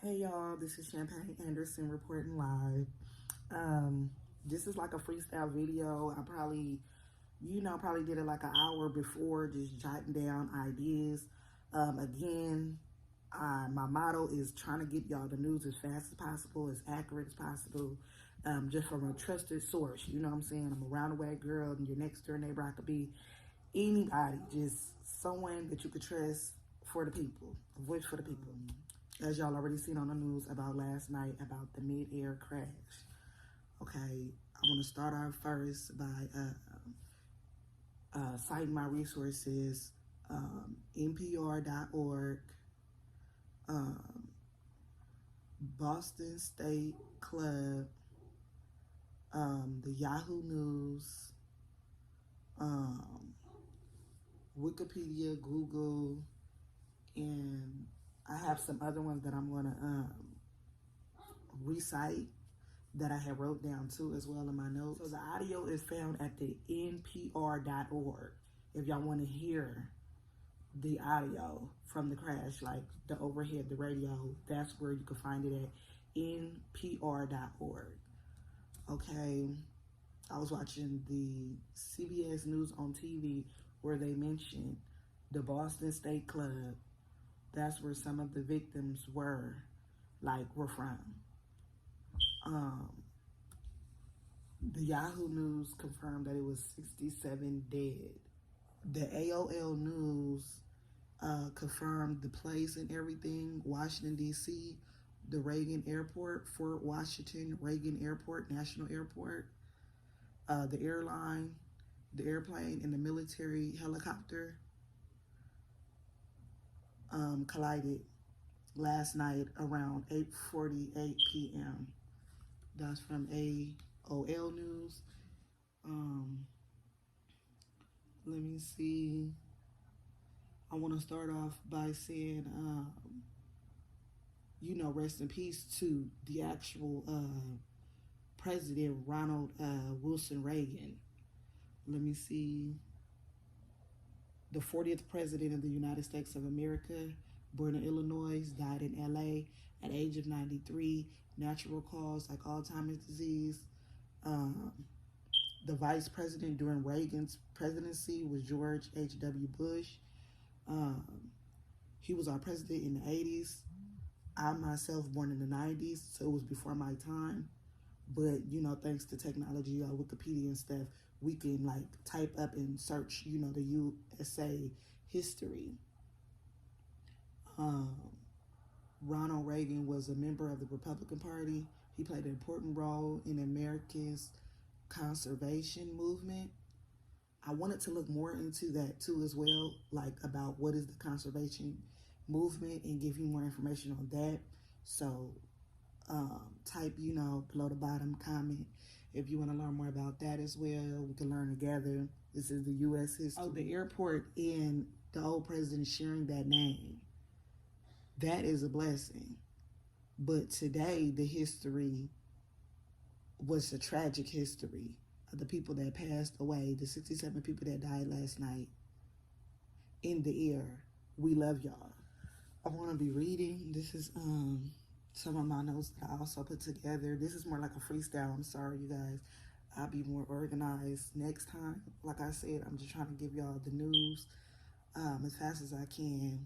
Hey y'all, this is Champagne Anderson reporting live. This is like a freestyle video. I probably did it like an hour before, just jotting down ideas. Again, my motto is trying to get y'all the news as fast as possible, as accurate as possible, just from a trusted source. You know what I'm saying? I'm a roundaway girl, and your next door neighbor. I could be anybody, just someone that you could trust for the people, a voice for the people. As y'all already seen on the news about last night about the mid-air crash. Okay, I want to start off first by citing my resources, NPR.org, um, Boston State Club, the Yahoo News, Wikipedia, Google, and I have some other ones that I'm going to recite that I have wrote down too as well in my notes. So the audio is found at the npr.org. If y'all want to hear the audio from the crash, like the overhead, the radio, that's where you can find it at npr.org. Okay, I was watching the CBS News on TV where they mentioned the Boston State Club. That's where some of the victims were from. The Yahoo News confirmed that it was 67 dead. The AOL News confirmed the place and everything. Washington, D.C., the Reagan Airport, Fort Washington Reagan Airport, National Airport, the airline, the airplane, and the military helicopter collided last night around 8:48 p.m. That's from AOL News. Let me see. I want to start off by saying, rest in peace to the actual President Ronald Wilson Reagan. Let me see. The 40th President of the United States of America, born in Illinois, died in LA at age of 93, natural cause like Alzheimer's disease. The vice president during Reagan's presidency was George H.W. Bush. He was our president in the 80s. I myself born in the 90s, so it was before my time. But, thanks to technology, Wikipedia and stuff, we can type up and search, the USA history. Ronald Reagan was a member of the Republican Party. He played an important role in America's conservation movement. I wanted to look more into that too as well, about what is the conservation movement and give you more information on that. So type, below the bottom comment if you want to learn more about that as well. We can learn together. This is the U.S. history. Oh, the airport and the old president sharing that name. That is a blessing. But today, the history was a tragic history of the people that passed away, the 67 people that died last night in the air. We love y'all. I want to be reading. This is some of my notes that I also put together. This is more like a freestyle. I'm sorry, you guys. I'll be more organized next time. Like I said, I'm just trying to give y'all the news as fast as I can.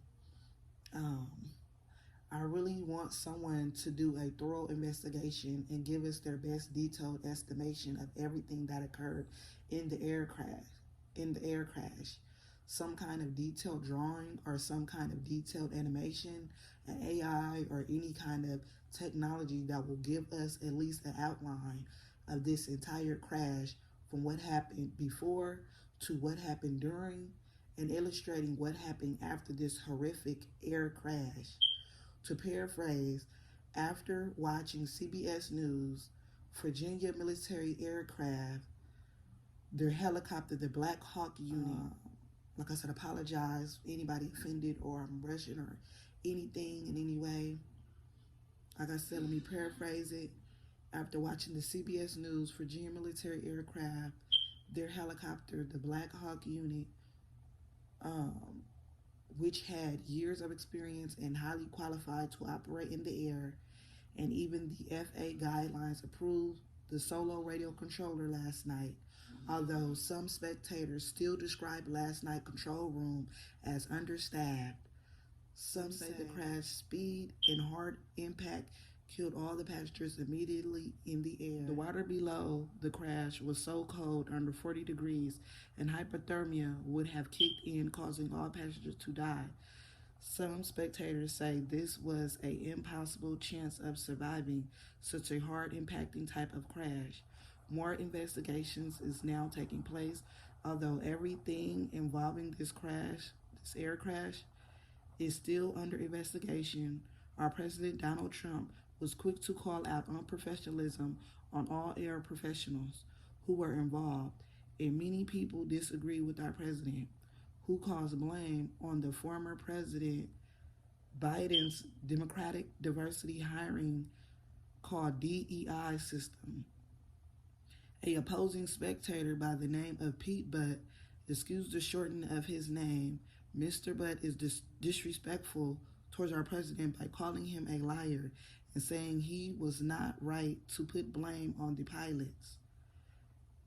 I really want someone to do a thorough investigation and give us their best detailed estimation of everything that occurred in the air crash. Some kind of detailed drawing or some kind of detailed animation, an AI or any kind of technology that will give us at least an outline of this entire crash, from what happened before to what happened during, and illustrating what happened after this horrific air crash. To paraphrase, after watching CBS News, Virginia military aircraft, their helicopter, the Black Hawk unit, like I said, apologize anybody offended or I'm rushing or anything in any way. Like I said, let me paraphrase it. After watching the CBS News, Virginia military aircraft, their helicopter, the Black Hawk unit, which had years of experience and highly qualified to operate in the air, and even the FAA guidelines approved the solo radio controller last night, although some spectators still described last night's control room as understaffed. Some say the crash speed and hard impact killed all the passengers immediately in the air. The water below the crash was so cold, under 40 degrees, and hypothermia would have kicked in, causing all passengers to die. Some spectators say this was an impossible chance of surviving such a hard impacting type of crash. More investigations is now taking place, although everything involving this air crash, is still under investigation. Our President Donald Trump was quick to call out unprofessionalism on all air professionals who were involved, and many people disagree with our president, who calls blame on the former President Biden's Democratic diversity hiring called DEI system. A opposing spectator by the name of Pete Butt, excuse the shortening of his name, Mr. Butt is disrespectful towards our president by calling him a liar and saying he was not right to put blame on the pilots.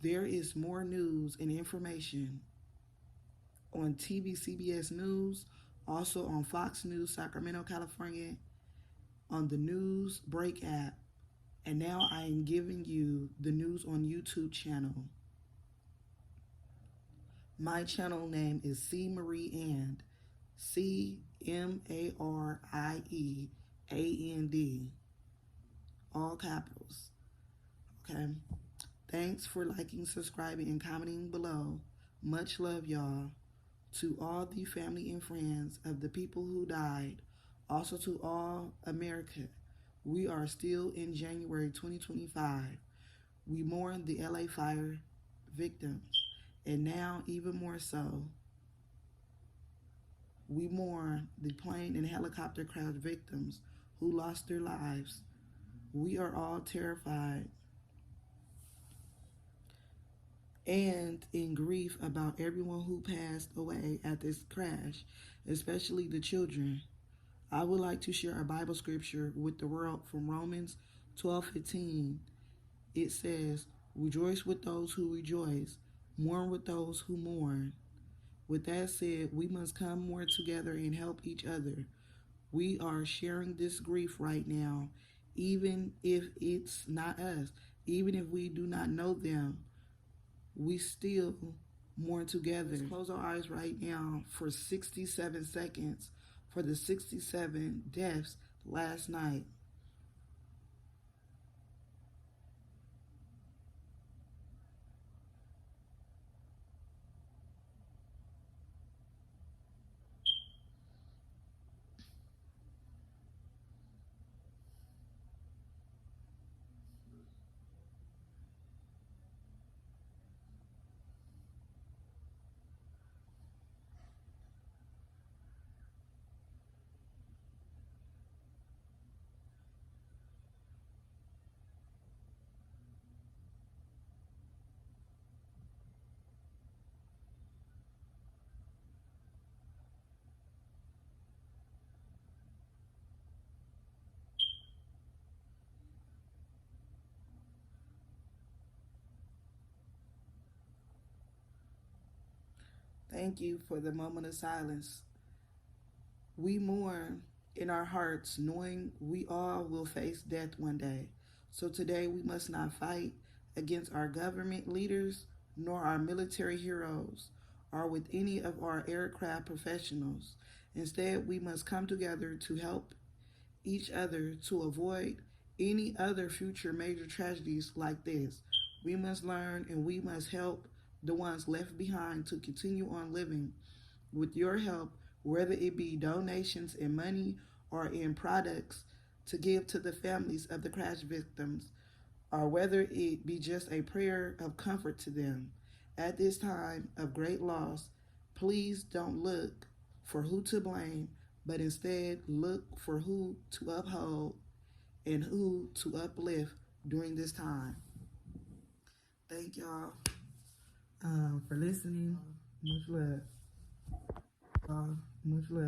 There is more news and information on CBS News, also on Fox News, Sacramento, California, on the News Break app, and now I am giving you the news on YouTube channel. My channel name is C. Marie And, CMarieAnd, all capitals. Okay. Thanks for liking, subscribing, and commenting below. Much love, y'all. To all the family and friends of the people who died, also to all America. We are still in January 2025. We mourn the LA fire victims, and now even more so, we mourn the plane and helicopter crash victims who lost their lives. We are all terrified and in grief about everyone who passed away at this crash, especially the children. I would like to share a Bible scripture with the world from Romans 12:15. It says, "Rejoice with those who rejoice, mourn with those who mourn." With that said, we must come more together and help each other. We are sharing this grief right now, even if it's not us, even if we do not know them, we still mourn together. Let's close our eyes right now for 67 seconds for the 67 deaths last night. Thank you for the moment of silence. We mourn in our hearts, knowing we all will face death one day. So today we must not fight against our government leaders, nor our military heroes, or with any of our aircraft professionals. Instead, we must come together to help each other to avoid any other future major tragedies like this. We must learn and we must help the ones left behind to continue on living. With your help, whether it be donations in money or in products to give to the families of the crash victims, or whether it be just a prayer of comfort to them. At this time of great loss, please don't look for who to blame, but instead look for who to uphold and who to uplift during this time. Thank y'all for listening. Much love. Much love.